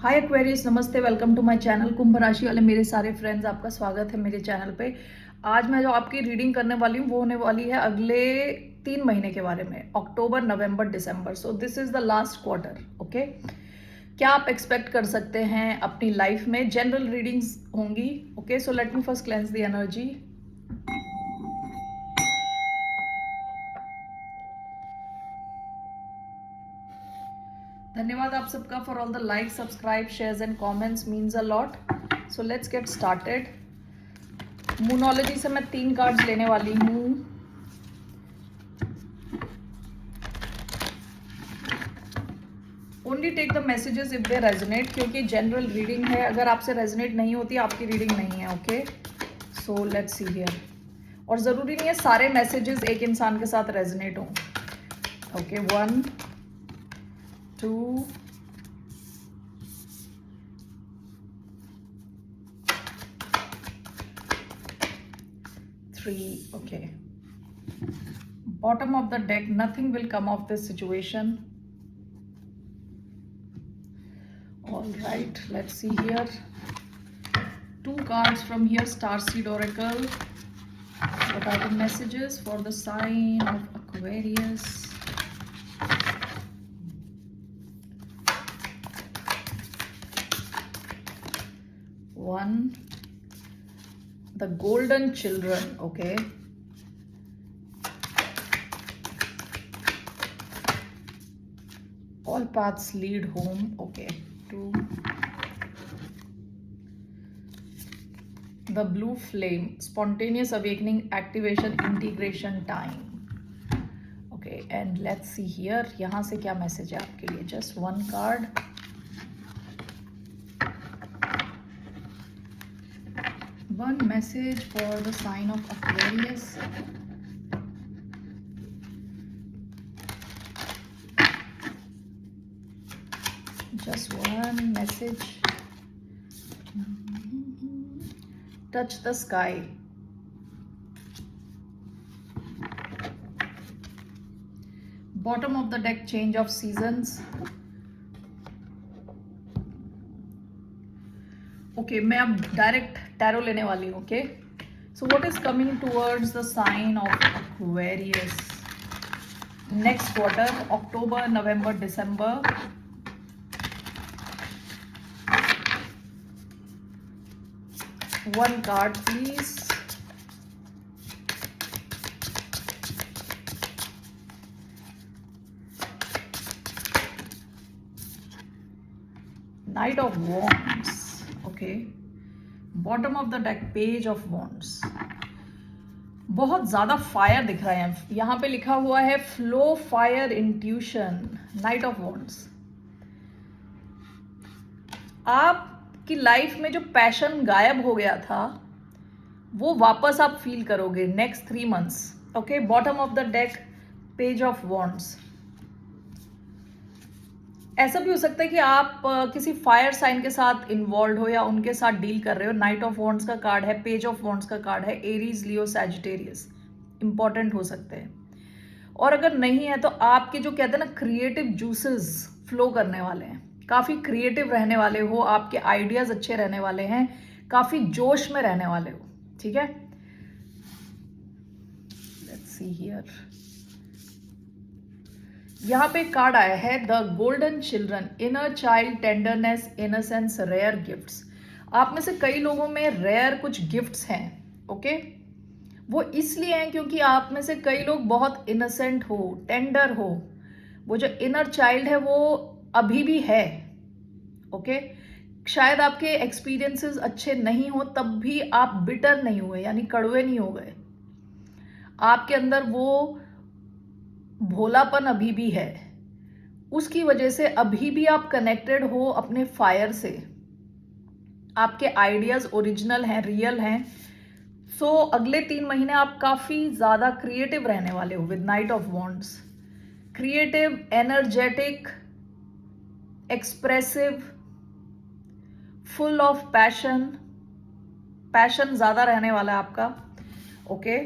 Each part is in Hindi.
हाय एक्वेरियस, नमस्ते, वेलकम टू माय चैनल। कुंभ राशि वाले मेरे सारे फ्रेंड्स, आपका स्वागत है मेरे चैनल पे। आज मैं जो आपकी रीडिंग करने वाली हूँ वो होने वाली है अगले 3 महीने के बारे में, अक्टूबर, नवंबर, दिसंबर। So this is the last quarter. Okay, क्या आप एक्सपेक्ट कर सकते हैं अपनी लाइफ में? जनरल रीडिंग्स होंगी। Okay, so let me first cleanse the energy. धन्यवाद आप सबका for all the like, subscribe, shares and comments, means a lot. So let's get started. Moonology से मैं 3 कार्ड्स लेने वाली हूँ। Only take the messages if they resonate, क्योंकि जनरल रीडिंग है। अगर आपसे रेजोनेट नहीं होती आपकी रीडिंग नहीं है। Okay, so let's see here. और ज़रूरी नहीं है सारे मैसेजेस एक इंसान के साथ रेजोनेट हों। Okay, 1 2 3। Okay, bottom of the deck, nothing will come of this situation. All right, let's see here. 2 cards from here, Starseed Oracle. What are the messages for the sign of Aquarius? One, the golden children. Okay, all paths lead home. Okay, 2, the blue flame, spontaneous awakening, activation, integration time. Okay, and let's see here, यहाँ से क्या मैसेज है आपके लिए? Just 1 card. One message for the sign of Aquarius. Just one message. Touch the sky. Bottom of the deck, change of seasons. Okay, मैं अब डायरेक्ट टैरो लेने वाली हूँ। Okay, so what is coming towards the sign of Aquarius next quarter, October, November, December. One card please. Knight of wands. Okay, bottom of the deck, page of wands. बहुत ज्यादा फायर दिख रहा है यहाँ पे, लिखा हुआ है flow, fire, intuition, night of wands. आपकी लाइफ में जो पैशन गायब हो गया था वो वापस आप फील करोगे next 3 months. Okay, bottom of the deck, page of wands. ऐसा भी हो सकता है कि आप किसी फायर साइन के साथ इन्वॉल्व हो या उनके साथ डील कर रहे हो। नाइट ऑफ वॉन्ड्स का कार्ड है, पेज ऑफ वॉन्ड्स का कार्ड है, एरीज, लियो, सैजिटेरियस इंपॉर्टेंट हो सकते हैं। और अगर नहीं है तो आपके जो कहते हैं ना क्रिएटिव जूसेस फ्लो करने वाले हैं, काफ़ी क्रिएटिव रहने वाले हो, आपके आइडियाज अच्छे रहने वाले हैं, काफ़ी जोश में रहने वाले हो। ठीक है, लेट्स सी हियर। यहाँ पे कार्ड आया है the golden children, inner child, tenderness, innocence, rare gifts. आप में से कई लोगों में रेयर कुछ गिफ्ट्स हैं। ओके, वो इसलिए हैं क्योंकि आप में से कई लोग बहुत इनोसेंट हो, टेंडर हो। वो जो इनर चाइल्ड है वो अभी भी है। ओके, शायद आपके एक्सपीरियंसेस अच्छे नहीं हो तब भी आप बिटर नहीं हुए, यानी कड़वे नहीं हो गए। आपके अंदर वो भोलापन अभी भी है, उसकी वजह से अभी भी आप कनेक्टेड हो अपने फायर से। आपके आइडियाज ओरिजिनल हैं, रियल हैं। सो अगले 3 महीने आप काफी ज्यादा क्रिएटिव रहने वाले हो with night of wands. Creative, energetic, expressive, full of passion. Passion ज्यादा रहने वाला है आपका। ओके,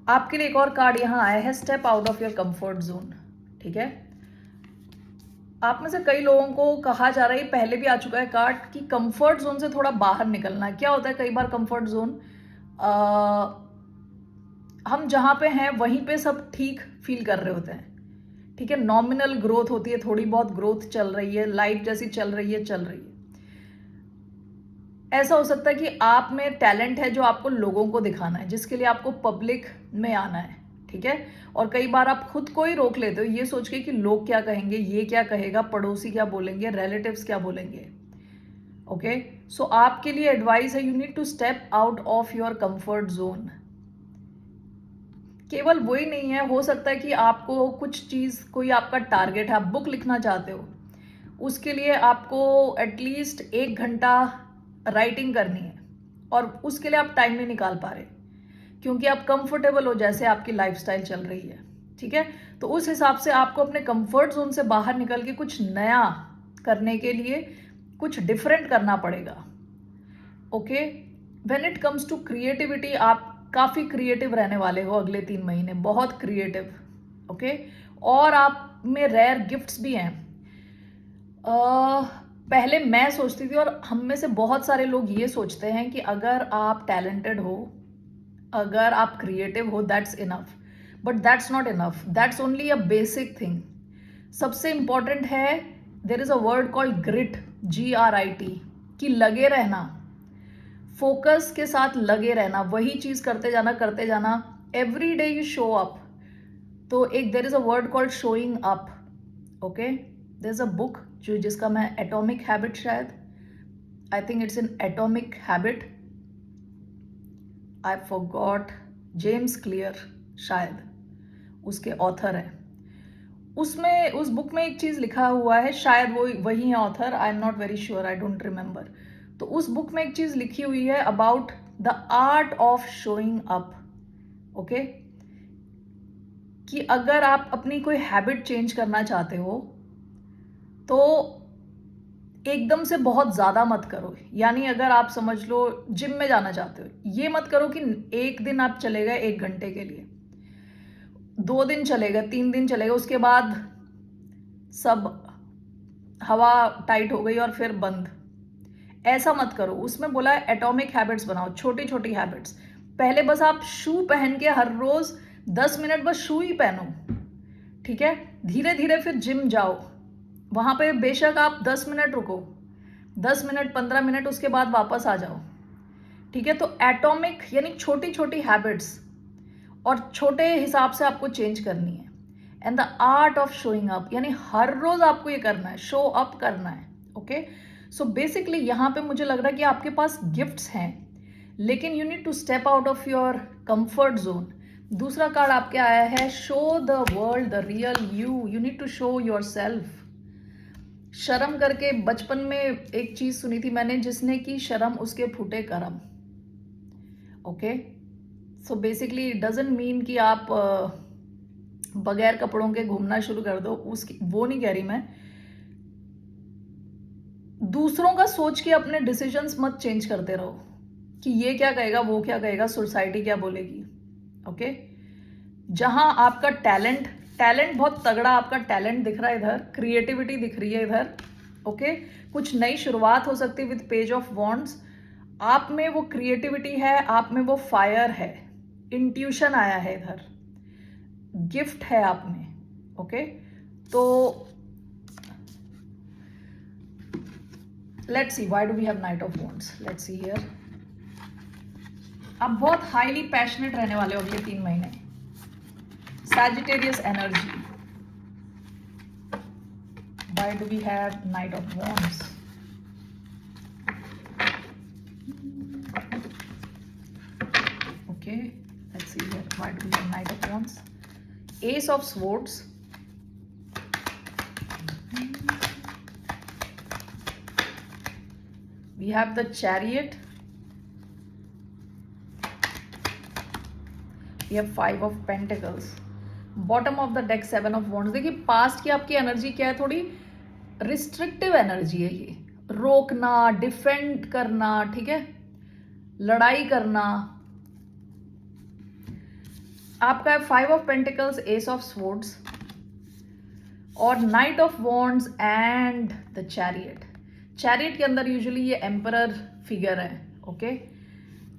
आपके लिए एक और कार्ड यहाँ आया है, step out of your comfort zone. ठीक है, आप में से कई लोगों को कहा जा रहा है, पहले भी आ चुका है कार्ड, कि कंफर्ट जोन से थोड़ा बाहर निकलना है। क्या होता है कई बार कंफर्ट जोन, हम जहाँ पे हैं वहीं पे सब ठीक फील कर रहे होते हैं, ठीक है, नॉमिनल ग्रोथ होती है, थोड़ी बहुत ग्रोथ चल रही है, लाइफ जैसी चल रही है। ऐसा हो सकता है कि आप में टैलेंट है जो आपको लोगों को दिखाना है, जिसके लिए आपको पब्लिक में आना है, ठीक है। और कई बार आप खुद को ही रोक लेते हो ये सोच के कि लोग क्या कहेंगे, ये क्या कहेगा, पड़ोसी क्या बोलेंगे, रिलेटिव्स क्या बोलेंगे। ओके, सो आपके लिए एडवाइस है, you need to step out of your comfort zone. केवल वही नहीं है, हो सकता है कि आपको कुछ चीज़, कोई आपका टारगेट है, आप बुक लिखना चाहते हो, उसके लिए आपको एटलीस्ट 1 घंटा राइटिंग करनी है, और उसके लिए आप टाइम नहीं निकाल पा रहे क्योंकि आप कंफर्टेबल हो जैसे आपकी लाइफस्टाइल चल रही है, ठीक है। तो उस हिसाब से आपको अपने कंफर्ट जोन से बाहर निकल के कुछ नया करने के लिए कुछ डिफरेंट करना पड़ेगा। Okay, when it comes to creativity, आप काफ़ी क्रिएटिव रहने वाले हो अगले 3 महीने, बहुत क्रिएटिव। ओके, और आप में रेयर गिफ्ट्स भी हैं। पहले मैं सोचती थी, और हम में से बहुत सारे लोग ये सोचते हैं कि अगर आप टैलेंटेड हो, अगर आप क्रिएटिव हो, that's enough. But that's not enough, that's only a basic thing. सबसे इंपॉर्टेंट है, there is a word called grit, GRIT, कि लगे रहना, फोकस के साथ लगे रहना, वही चीज करते जाना, every day you show up. तो एक देर is a word called showing up. Okay, there is a book जो जिसका मैं एटॉमिक हैबिट, शायद I think it's in atomic habit, I forgot, James clear शायद उसके ऑथर है। उसमें, उस बुक में एक चीज लिखा हुआ है, शायद वो वही है author, I am not very sure, I don't remember. तो उस बुक में एक चीज लिखी हुई है about the art of showing up. Okay, कि अगर आप अपनी कोई हैबिट चेंज करना चाहते हो तो एकदम से बहुत ज्यादा मत करो। यानी अगर आप समझ लो जिम में जाना चाहते हो, ये मत करो कि एक दिन आप चले गए 1 घंटे के लिए, 2 दिन चलेगा, 3 दिन चलेगा, उसके बाद सब हवा टाइट हो गई और फिर बंद। ऐसा मत करो। उसमें बोला है एटॉमिक हैबिट्स बनाओ, छोटी छोटी हैबिट्स। पहले बस आप शू पहन के हर रोज 10 मिनट बस शू ही पहनो, ठीक है। धीरे धीरे फिर जिम जाओ, वहां पे बेशक आप 10 मिनट रुको, 10 मिनट 15 मिनट, उसके बाद वापस आ जाओ, ठीक है। तो एटॉमिक यानी छोटी छोटी हैबिट्स, और छोटे हिसाब से आपको चेंज करनी है। And the art of showing up, यानी हर रोज आपको ये करना है, शो अप करना है। ओके, सो बेसिकली यहाँ पे मुझे लग रहा है कि आपके पास गिफ्ट्स हैं, लेकिन you need to step out of your comfort zone. दूसरा कार्ड आपके आया है, show the world the real you need to show yourself. शर्म करके, बचपन में एक चीज सुनी थी मैंने, जिसने की शर्म उसके फूटे करम। Okay, so basically it doesn't mean कि आप बगैर कपड़ों के घूमना शुरू कर दो, उसकी वो नहीं कह रही मैं। दूसरों का सोच के अपने डिसीजंस मत चेंज करते रहो कि ये क्या कहेगा, वो क्या कहेगा, सोसाइटी क्या बोलेगी। ओके, जहां आपका टैलेंट बहुत तगड़ा, आपका टैलेंट दिख रहा है इधर, क्रिएटिविटी दिख रही है इधर। ओके, कुछ नई शुरुआत हो सकती है विद पेज ऑफ वॉन्ड्स। आप में वो क्रिएटिविटी है, आप में वो फायर है, इंट्यूशन आया है इधर, गिफ्ट है आप में। ओके, तो let's see why do we have knight of wands. Let's see here, आप बहुत हाईली पैशनेट रहने वाले हो अगले 3 महीने। Sagittarius energy. Why do we have Knight of Wands? Okay, let's see here. Why do we have Knight of Wands? Ace of Swords. We have the Chariot. We have 5 of Pentacles. Bottom of the deck 7 of wands. देखिए पास्ट की आपकी एनर्जी क्या है, थोड़ी रिस्ट्रिक्टिव एनर्जी है ये, रोकना, डिफेंड करना, ठीक है, लड़ाई करना। आपका है 5 of pentacles, ace of swords, और knight of wands and the chariot. Chariot के अंदर यूजुअली ये एम्परर फिगर है। ओके,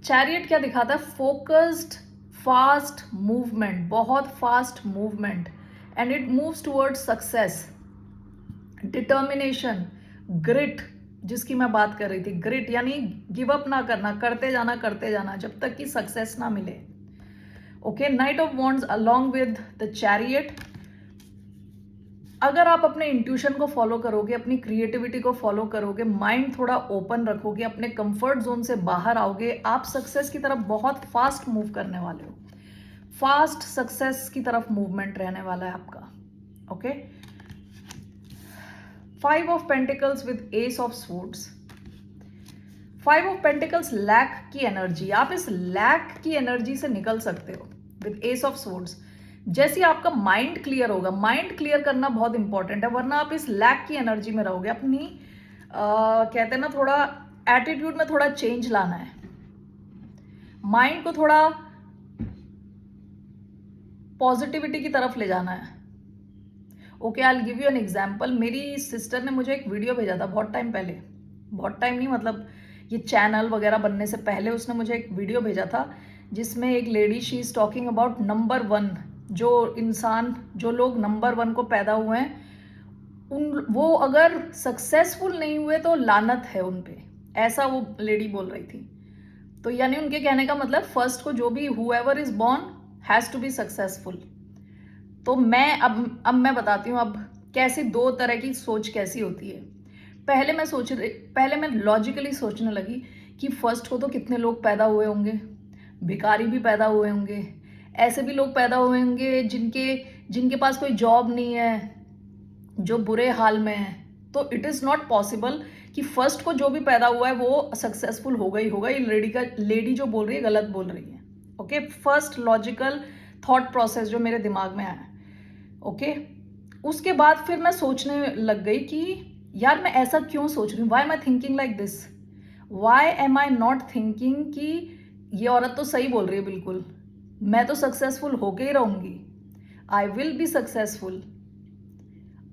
चैरियट क्या दिखाता है? फोकस्ड फास्ट मूवमेंट, बहुत fast movement, and it moves towards success, determination, grit, जिसकी मैं बात कर रही थी। ग्रिट यानी गिव अप ना करना, करते जाना जब तक कि सक्सेस ना मिले। Okay, night of wands along with the chariot. अगर आप अपने इंट्यूशन को फॉलो करोगे, अपनी क्रिएटिविटी को फॉलो करोगे, माइंड थोड़ा ओपन रखोगे, अपने कंफर्ट जोन से बाहर आओगे, आप सक्सेस की तरफ बहुत फास्ट मूव करने वाले हो। फास्ट सक्सेस की तरफ मूवमेंट रहने वाला है आपका। Okay, 5 of pentacles with ace of swords. 5 of pentacles lack की एनर्जी, आप इस लैक की एनर्जी से निकल सकते हो विद एस ऑफ स्वॉर्ड्स। जैसे आपका माइंड क्लियर होगा, माइंड क्लियर करना बहुत इंपॉर्टेंट है, वरना आप इस लैक की एनर्जी में रहोगे। अपनी कहते हैं ना, थोड़ा एटीट्यूड में थोड़ा चेंज लाना है, माइंड को थोड़ा पॉजिटिविटी की तरफ ले जाना है। Okay, I will give you an example. मेरी सिस्टर ने मुझे एक वीडियो भेजा था बहुत टाइम पहले, बहुत टाइम नहीं, मतलब ये चैनल वगैरह बनने से पहले उसने मुझे एक वीडियो भेजा था, जिसमें एक lady, she is talking about number 1। जो इंसान, जो लोग नंबर 1 को पैदा हुए हैं, वो अगर सक्सेसफुल नहीं हुए तो लानत है उन पे, ऐसा वो लेडी बोल रही थी। तो यानी उनके कहने का मतलब, फर्स्ट को जो भी whoever is born has to be successful. तो मैं अब मैं बताती हूँ अब कैसी दो तरह की सोच कैसी होती है। पहले मैं लॉजिकली सोचने लगी कि फर्स्ट को तो कितने लोग पैदा हुए होंगे, भिखारी भी पैदा हुए होंगे, ऐसे भी लोग पैदा हुए होंगे जिनके पास कोई जॉब नहीं है, जो बुरे हाल में है। तो इट इज़ नॉट पॉसिबल कि फर्स्ट को जो भी पैदा हुआ है वो सक्सेसफुल होगा ही होगा। ये लेडी जो बोल रही है गलत बोल रही है। Okay, first logical thought process जो मेरे दिमाग में आया। ओके, उसके बाद फिर मैं सोचने लग गई कि यार मैं ऐसा क्यों सोच रही हूँ, why am I thinking like this, why am I not thinking कि ये औरत तो सही बोल रही है, बिल्कुल मैं तो सक्सेसफुल होके ही रहूंगी, I will be successful,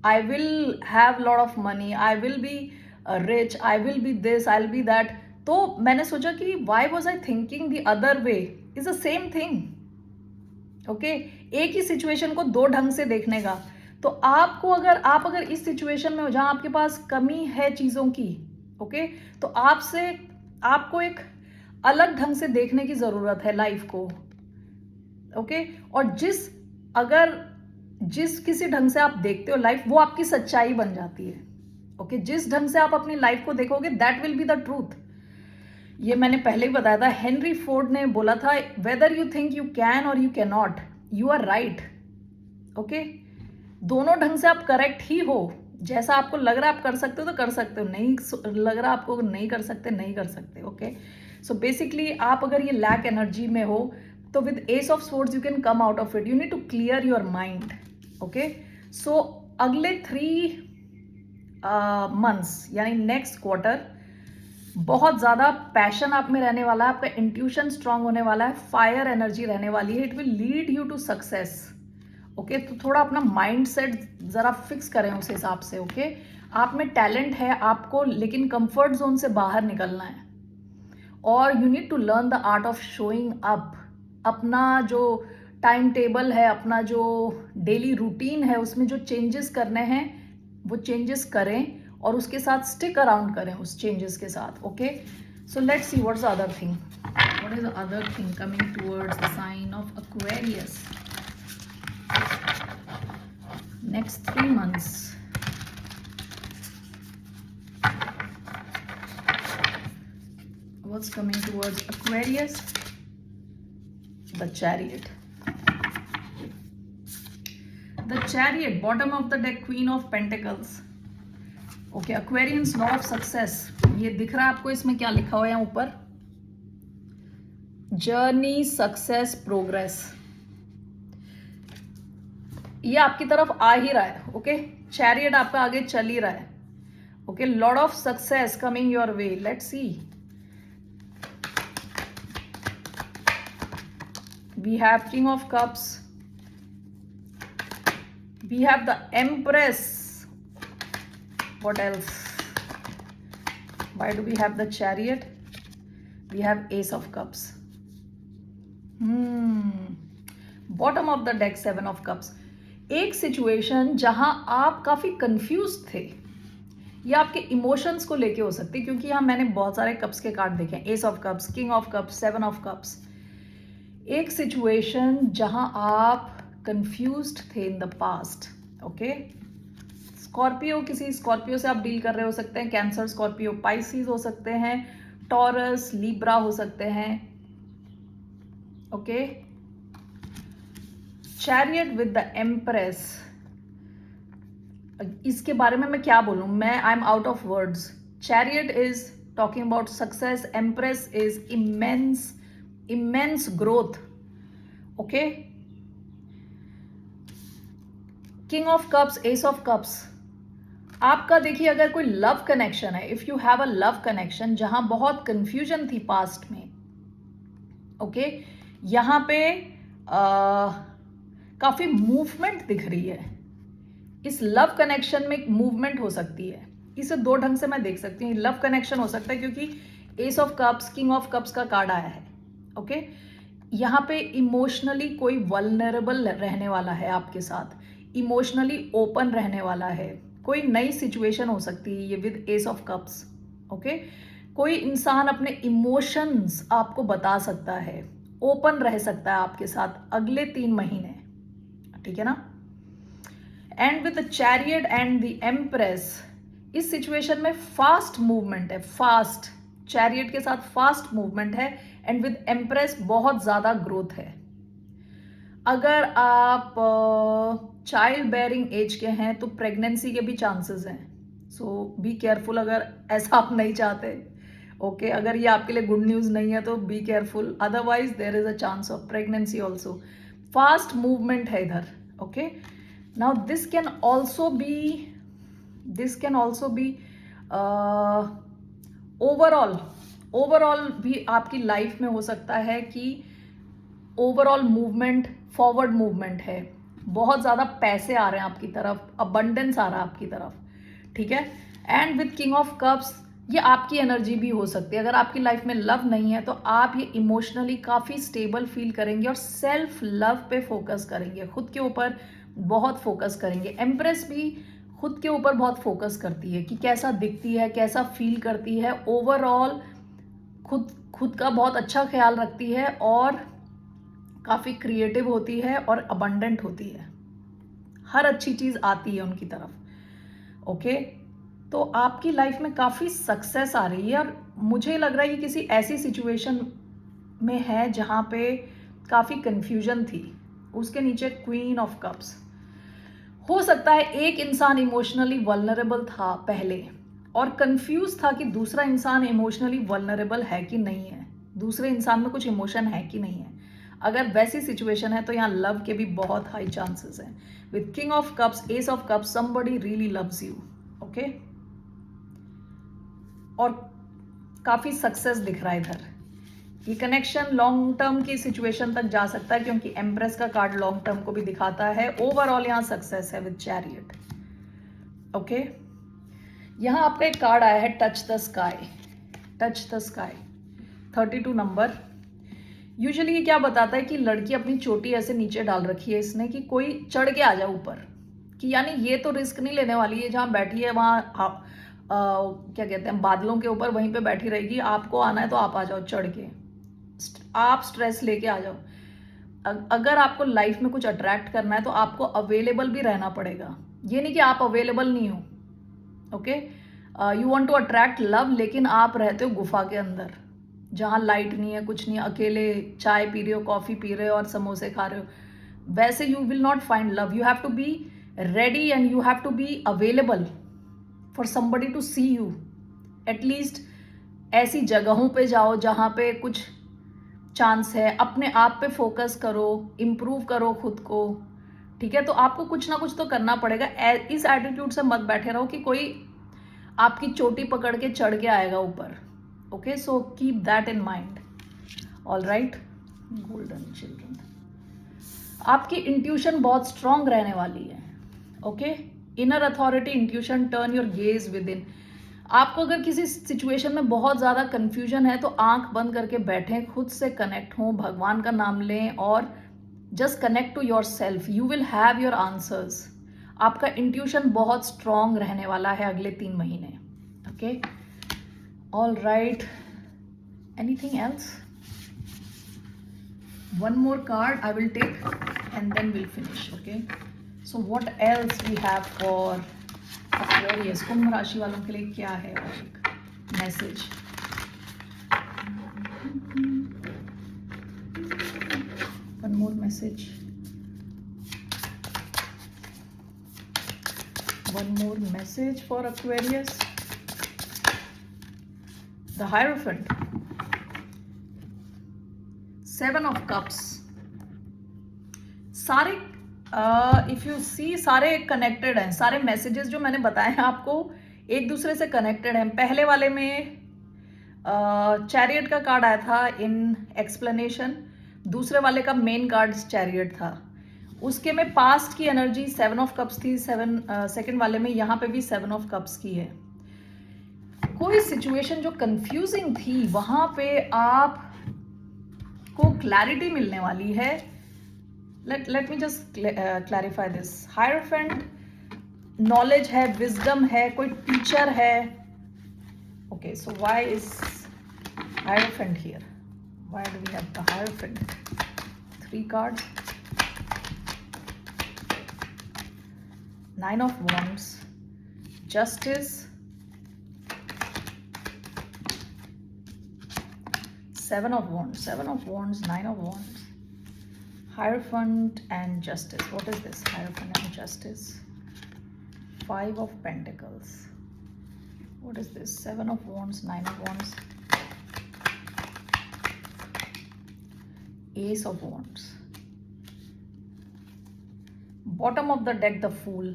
I will have lot of money, I will be rich, I will be this, I will be that. तो मैंने सोचा कि why was I thinking the other way, is the same thing. Okay, एक ही सिचुएशन को दो ढंग से देखने का। तो आपको अगर इस सिचुएशन में हो जहां आपके पास कमी है चीजों की, ओके, तो आपको एक अलग ढंग से देखने की जरूरत है लाइफ को। ओके, और जिस किसी ढंग से आप देखते हो लाइफ, वो आपकी सच्चाई बन जाती है। ओके, जिस ढंग से आप अपनी लाइफ को देखोगे, that will be the truth. ये मैंने पहले ही बताया था, हेनरी फोर्ड ने बोला था, whether you think you can or you can not, you are right. Okay, दोनों ढंग से आप करेक्ट ही हो। जैसा आपको लग रहा है आप कर सकते हो तो कर सकते हो, नहीं लग रहा आपको नहीं कर सकते। ओके, सो बेसिकली आप अगर ये लैक एनर्जी में हो तो with ace of swords you can come out of it. You need to clear your mind. Okay, so अगले 3 मंथ्स यानी नेक्स्ट क्वार्टर बहुत ज़्यादा पैशन आप में रहने वाला है, आपका इंट्यूशन स्ट्रांग होने वाला है, फायर एनर्जी रहने वाली है, it will lead you to success. Okay, तो थोड़ा अपना माइंड सेट ज़रा फिक्स करें उस हिसाब से। ओके, आप में टैलेंट है आपको, लेकिन कंफर्ट जोन से बाहर निकलना है, और you need to learn the art of showing up. अपना जो टाइम टेबल है, अपना जो डेली रूटीन है, उसमें जो चेंजेस करने हैं वो चेंजेस करें, और उसके साथ स्टिक अराउंड करें उस चेंजेस के साथ। Okay, so let's see what's the other thing, what is the other thing coming towards the sign of Aquarius next 3 months. What's coming towards Aquarius? The Chariot. The Chariot, bottom of the deck, Queen of Pentacles. Okay, Aquarians, law of success. ये दिख रहा है आपको, इसमें क्या लिखा हुआ है यहाँ ऊपर, जर्नी, सक्सेस, प्रोग्रेस। ये आपकी तरफ आ ही रहा है। ओके, चैरियट आपका आगे चल ही रहा है। Okay, lord of success coming your way. Let's see, we have king of cups, We have the Empress. What else? Why do we have the Chariot? We have Ace of Cups. Bottom of the deck, Seven of Cups. एक सिचुएशन जहां आप काफी कंफ्यूज थे, ये आपके इमोशंस को लेके हो सकती है, क्योंकि यहाँ मैंने बहुत सारे कप्स के कार्ड देखे हैं, S of cups, king of cups, seven of cups. एक सिचुएशन जहां आप कंफ्यूज्ड थे in the past. Okay, Scorpio, किसी स्कॉर्पियो से आप डील कर रहे हो सकते हैं, कैंसर, स्कॉर्पियो, पाइसिस हो सकते हैं, टॉरस, लिब्रा हो सकते हैं. Okay, chariot with the empress, इसके बारे में मैं क्या बोलूं, मैं I am out of words. Chariot is talking about success, empress is immense growth. Okay, king of cups, S of cups, आपका देखिए अगर कोई लव कनेक्शन है, if you have a love connection जहां बहुत कंफ्यूजन थी पास्ट में, ओके, यहां पे काफी मूवमेंट दिख रही है. इस लव कनेक्शन में मूवमेंट हो सकती है. इसे दो ढंग से मैं देख सकती हूँ. लव कनेक्शन हो सकता है क्योंकि S of cups, king of cups का कार्ड आया है. ओके, यहाँ पे इमोशनली कोई वल्नरेबल रहने वाला है आपके साथ, इमोशनली ओपन रहने वाला है. कोई नई सिचुएशन हो सकती है ये with ace of cups. Okay, कोई इंसान अपने इमोशंस आपको बता सकता है, ओपन रह सकता है आपके साथ अगले 3 महीने. ठीक है ना. And with the chariot and the empress, इस सिचुएशन में फास्ट मूवमेंट है, फास्ट, चैरियट के साथ फास्ट मूवमेंट है, एंड विद एम्प्रेस बहुत ज्यादा ग्रोथ है. अगर आप चाइल्ड बेयरिंग एज के हैं तो प्रेगनेंसी के भी चांसेस हैं. सो बी केयरफुल अगर ऐसा आप नहीं चाहते. ओके, अगर ये आपके लिए गुड न्यूज नहीं है तो be careful, otherwise there is a chance of pregnancy also. Fast movement है इधर. Okay, now this can also be overall भी आपकी लाइफ में हो सकता है कि ओवरऑल मूवमेंट, फॉरवर्ड मूवमेंट है, बहुत ज़्यादा पैसे आ रहे हैं आपकी तरफ, अबंडेंस आ रहा है आपकी तरफ. ठीक है. And with king of cups, ये आपकी एनर्जी भी हो सकती है. अगर आपकी लाइफ में लव नहीं है तो आप ये इमोशनली काफ़ी स्टेबल फील करेंगे और सेल्फ लव पे फोकस करेंगे, खुद के ऊपर बहुत फोकस करेंगे. एम्प्रेस भी खुद के ऊपर बहुत फोकस करती है कि कैसा दिखती है, कैसा फील करती है, ओवरऑल खुद का बहुत अच्छा ख्याल रखती है और काफ़ी क्रिएटिव होती है और अबंडेंट होती है. हर अच्छी चीज़ आती है उनकी तरफ. ओके, तो आपकी लाइफ में काफ़ी सक्सेस आ रही है और मुझे लग रहा है कि किसी ऐसी सिचुएशन में है जहाँ पे काफ़ी कंफ्यूजन थी. उसके नीचे क्वीन ऑफ कप्स. हो सकता है एक इंसान इमोशनली वल्नरेबल था पहले और कंफ्यूज था कि दूसरा इंसान इमोशनली वल्नरेबल है कि नहीं है, दूसरे इंसान में कुछ इमोशन है कि नहीं है. अगर वैसी सिचुएशन है तो यहाँ लव के भी बहुत हाई चांसेस हैं. With king of cups, S of cups, somebody really loves you. Okay, और काफ़ी सक्सेस दिख रहा है इधर. ये कनेक्शन लॉन्ग टर्म की सिचुएशन तक जा सकता है क्योंकि एम्प्रेस का कार्ड लॉन्ग टर्म को भी दिखाता है. ओवरऑल यहाँ सक्सेस है विद चैरियट. ओके, यहाँ आपका एक कार्ड आया है touch the sky. Touch the sky, 32 number. Usually ये क्या बताता है कि लड़की अपनी चोटी ऐसे नीचे डाल रखी है इसने कि कोई चढ़ के आ जाए ऊपर, कि यानी ये तो रिस्क नहीं लेने वाली है, जहाँ बैठी है वहाँ क्या कहते हैं, बादलों के ऊपर वहीं पे बैठी रहेगी. आपको आना है तो आप आ जाओ चढ़ के, आप स्ट्रेस लेके आ जाओ. अगर आपको लाइफ में कुछ अट्रैक्ट करना है तो आपको अवेलेबल भी रहना पड़ेगा. ये नहीं कि आप अवेलेबल नहीं हो. Okay, you want to attract love, लेकिन आप रहते हो गुफा के अंदर जहाँ लाइट नहीं है, कुछ नहीं, अकेले चाय पी रहे हो, कॉफी पी रहे हो और समोसे खा रहे हो. वैसे you will not find love. You have to be ready and you have to be available for somebody to see you. At least ऐसी जगहों पे जाओ जहाँ पे कुछ चांस है. अपने आप पे फोकस करो, इम्प्रूव करो खुद को. ठीक है, तो आपको कुछ ना कुछ तो करना पड़ेगा. इस एटीट्यूड से मत बैठे रहो कि कोई आपकी चोटी पकड़ के चढ़ के आएगा ऊपर. Okay, so keep that in mind. All right, golden children, आपकी इंट्यूशन बहुत स्ट्रांग रहने वाली है. Okay, inner authority, intuition, turn your gauge with in. आपको अगर किसी सिचुएशन में बहुत ज़्यादा कन्फ्यूजन है तो आंख बंद करके बैठें, खुद से कनेक्ट हों, भगवान का नाम लें और just connect to yourself, you will have your answers. आपका इंट्यूशन बहुत स्ट्रांग रहने वाला है अगले 3 महीने। Okay, all right, anything else? One more card I will take and then we'll finish. Okay, so what else we have for Aquarius? कुंभ राशि वालों के लिए क्या है और एक message? One more message. One more message for Aquarius. The Hierophant. 7 of Cups. सारे इफ यू सी सारे कनेक्टेड हैं, सारे मैसेजेस जो मैंने बताए हैं आपको एक दूसरे से कनेक्टेड हैं। पहले वाले में चैरियट का कार्ड आया था इन एक्सप्लेनेशन, दूसरे वाले का मेन कार्ड चैरियट था। उसके में पास्ट की एनर्जी 7 ऑफ कप्स थी, सेकंड वाले में यहाँ पे भी 7 ऑफ कप्स की है। कोई सिचुएशन जो कंफ्यूजिंग थी वहां पे आप को क्लैरिटी मिलने वाली है। Let me just clarify this. Hierophant knowledge है, विजडम है, कोई टीचर है। Okay, so why is hierophant here? Why do we have the hierophant? 3 cards, 9 of wands, justice, 7 of Wands, 7 of Wands, 9 of Wands, Hierophant and Justice. What is this? Hierophant and Justice. 5 of Pentacles. What is this? 7 of Wands, 9 of Wands, Ace of Wands. Bottom of the deck, the Fool.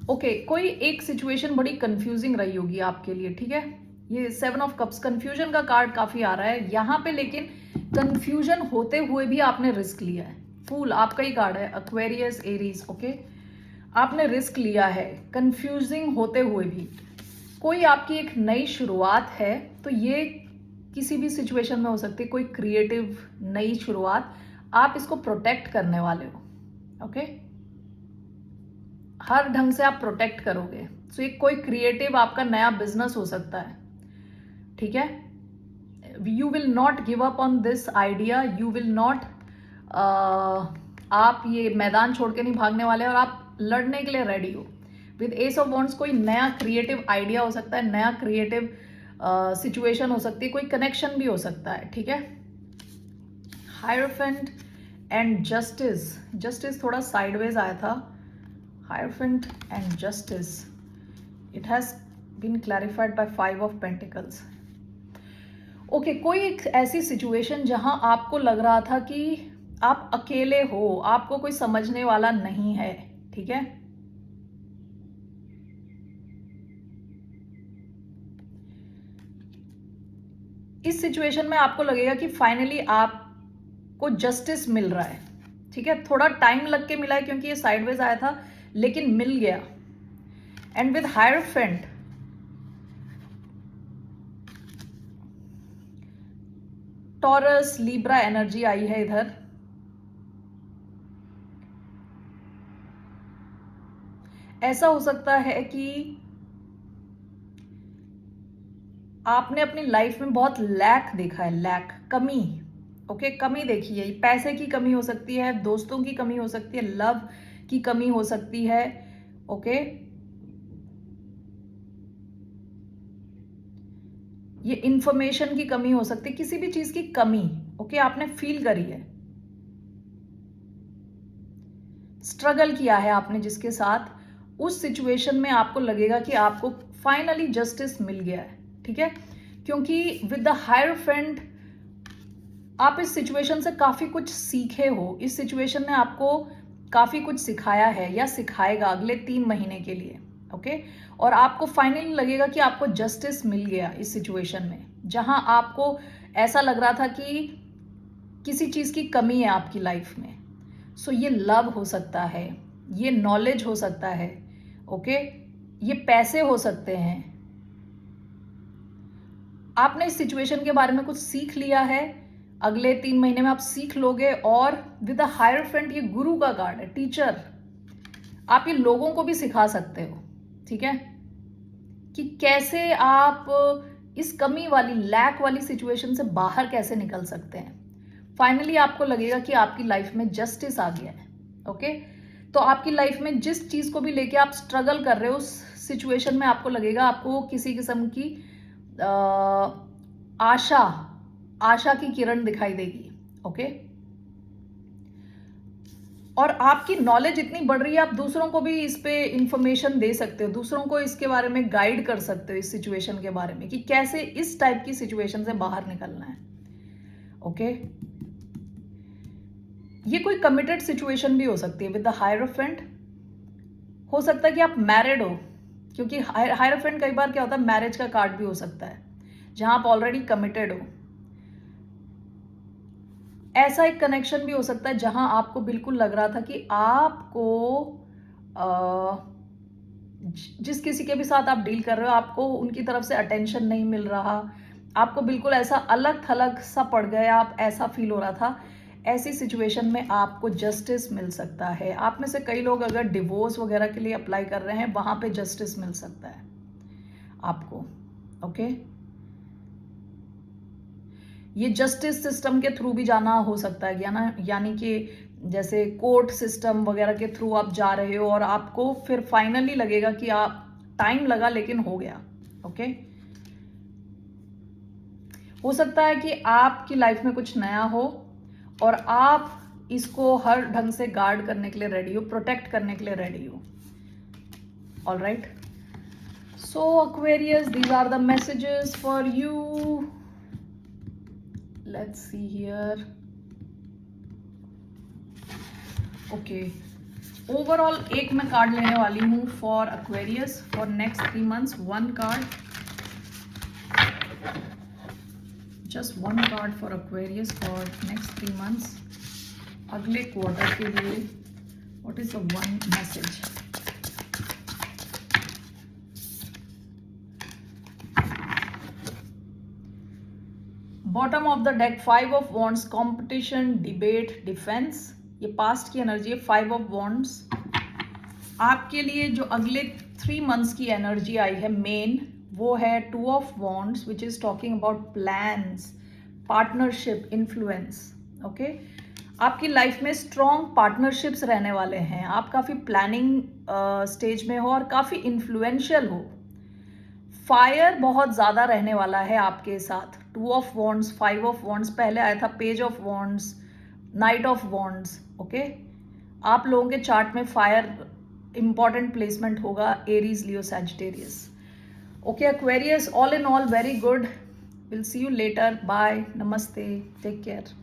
Okay, कोई एक सिचुएशन बड़ी कंफ्यूजिंग रही होगी आपके लिए, ठीक है? ये 7 ऑफ कप्स कंफ्यूजन का कार्ड काफी आ रहा है यहाँ पे, लेकिन कंफ्यूजन होते हुए भी आपने रिस्क लिया है। फूल आपका ही कार्ड है, एक्वेरियस, एरीज। ओके, आपने रिस्क लिया है कंफ्यूजिंग होते हुए भी। कोई आपकी एक नई शुरुआत है, तो ये किसी भी सिचुएशन में हो सकती है, कोई क्रिएटिव नई शुरुआत, आप इसको प्रोटेक्ट करने वाले हो। ओके, हर ढंग से आप प्रोटेक्ट करोगे। सो ये कोई क्रिएटिव आपका नया बिजनेस हो सकता है, ठीक है? You will not give up on this idea, you will not, आप ये मैदान छोड़ के नहीं भागने वाले और आप लड़ने के लिए रेडी हो। विद एस ऑफ वॉन्ड्स कोई नया क्रिएटिव आइडिया हो सकता है, नया क्रिएटिव सिचुएशन हो सकती है, कोई कनेक्शन भी हो सकता है, ठीक है? हायरफेंट एंड जस्टिस, जस्टिस थोड़ा साइडवेज आया था। Hierophant and justice, it has been clarified by 5 of pentacles. Okay, कोई एक ऐसी सिचुएशन जहां आपको लग रहा था कि आप अकेले हो, आपको कोई समझने वाला नहीं है, ठीक है? इस सिचुएशन में आपको लगेगा कि फाइनली आपको जस्टिस मिल रहा है, ठीक है? थोड़ा टाइम लग के मिला है क्योंकि ये साइडवेज आया था, लेकिन मिल गया। And with hierophant, Taurus, Libra energy आई है इधर। ऐसा हो सकता है कि आपने अपनी लाइफ में बहुत लैक देखा है, लैक, कमी। ओके, कमी देखी है। पैसे की कमी हो सकती है, दोस्तों की कमी हो सकती है, लव की कमी हो सकती है। ओके, ये इंफॉर्मेशन की कमी हो सकती है, किसी भी चीज की कमी। ओके, आपने फील करी है, स्ट्रगल किया है आपने जिसके साथ, उस सिचुएशन में आपको लगेगा कि आपको फाइनली जस्टिस मिल गया है, ठीक है? क्योंकि विद द हायरफेंट आप इस सिचुएशन से काफी कुछ सीखे हो। इस सिचुएशन ने आपको काफी कुछ सिखाया है या सिखाएगा अगले 3 महीने के लिए। ओके, और आपको फाइनली लगेगा कि आपको जस्टिस मिल गया इस सिचुएशन में, जहां आपको ऐसा लग रहा था कि किसी चीज की कमी है आपकी लाइफ में। सो ये लव हो सकता है, ये नॉलेज हो सकता है, ओके, ये पैसे हो सकते हैं। आपने इस सिचुएशन के बारे में कुछ सीख लिया है, अगले 3 महीने में आप सीख लोगे। और विद अ हायरफेंट, ये गुरु का कार्ड है, टीचर। आप ये लोगों को भी सिखा सकते हो, ठीक है, कि कैसे आप इस कमी वाली, लैक वाली सिचुएशन से बाहर कैसे निकल सकते हैं। फाइनली आपको लगेगा कि आपकी लाइफ में जस्टिस आ गया है, ओके। तो आपकी लाइफ में जिस चीज को भी लेके आप स्ट्रगल कर रहे हो, उस सिचुएशन में आपको लगेगा, आपको किसी किस्म की आशा की किरण दिखाई देगी, ओके। और आपकी नॉलेज इतनी बढ़ रही है, आप दूसरों को भी इस पे इंफॉर्मेशन दे सकते हो, दूसरों को इसके बारे में गाइड कर सकते हो, इस सिचुएशन के बारे में कि कैसे इस टाइप की सिचुएशन से बाहर निकलना है, ओके। ये कोई कमिटेड सिचुएशन भी हो सकती है विद द हायरोफेंट। हो सकता है कि आप मैरिड हो, क्योंकि हायरोफेंट कई बार क्या होता है, मैरिज का कार्ड भी हो सकता है, जहां आप ऑलरेडी कमिटेड हो। ऐसा एक कनेक्शन भी हो सकता है जहां आपको बिल्कुल लग रहा था कि आपको जिस किसी के भी साथ आप डील कर रहे हो, आपको उनकी तरफ से अटेंशन नहीं मिल रहा, आपको बिल्कुल ऐसा अलग थलग सा पड़ गया, आप ऐसा फील हो रहा था। ऐसी सिचुएशन में आपको जस्टिस मिल सकता है। आप में से कई लोग अगर डिवोर्स वगैरह के लिए अप्लाई कर रहे हैं, वहां पे जस्टिस मिल सकता है आपको, ओके। ये जस्टिस सिस्टम के थ्रू भी जाना हो सकता है, यानी कि जैसे कोर्ट सिस्टम वगैरह के थ्रू आप जा रहे हो और आपको फिर फाइनली लगेगा कि आप, टाइम लगा लेकिन हो गया, ओके। हो सकता है कि आपकी लाइफ में कुछ नया हो और आप इसको हर ढंग से गार्ड करने के लिए रेडी हो, प्रोटेक्ट करने के लिए रेडी हो। All right, so Aquarius, these are the messages for you. Let's see here. Okay, overall एक मैं कार्ड लेने वाली हूँ for Aquarius for next 3 months। 1 card, just 1 card for Aquarius for next 3 months, अगले क्वार्टर के लिए। What is the 1 message? Bottom of the deck, 5 of wands, competition, debate, defence. ये पास्ट की एनर्जी है। 5 ऑफ वॉन्ड्स आपके लिए जो अगले 3 months की एनर्जी आई है मेन, वो है 2 of wands which is talking about plans, partnership, influence, okay. आपकी लाइफ में स्ट्रॉन्ग पार्टनरशिप्स रहने वाले हैं, आप काफ़ी प्लानिंग स्टेज में हो और काफ़ी इन्फ्लुएंशियल हो। फायर बहुत ज़्यादा रहने वाला है आपके साथ। 2 ऑफ वॉन्ड्स, 5 ऑफ वॉन्ड्स, पहले आया था page of wands, knight of wands, okay. आप लोगों के चार्ट में फायर इंपॉर्टेंट प्लेसमेंट होगा, Aries, Leo, Sagittarius, okay. Aquarius, all in all very good. Will see you later, bye, नमस्ते, टेक केयर।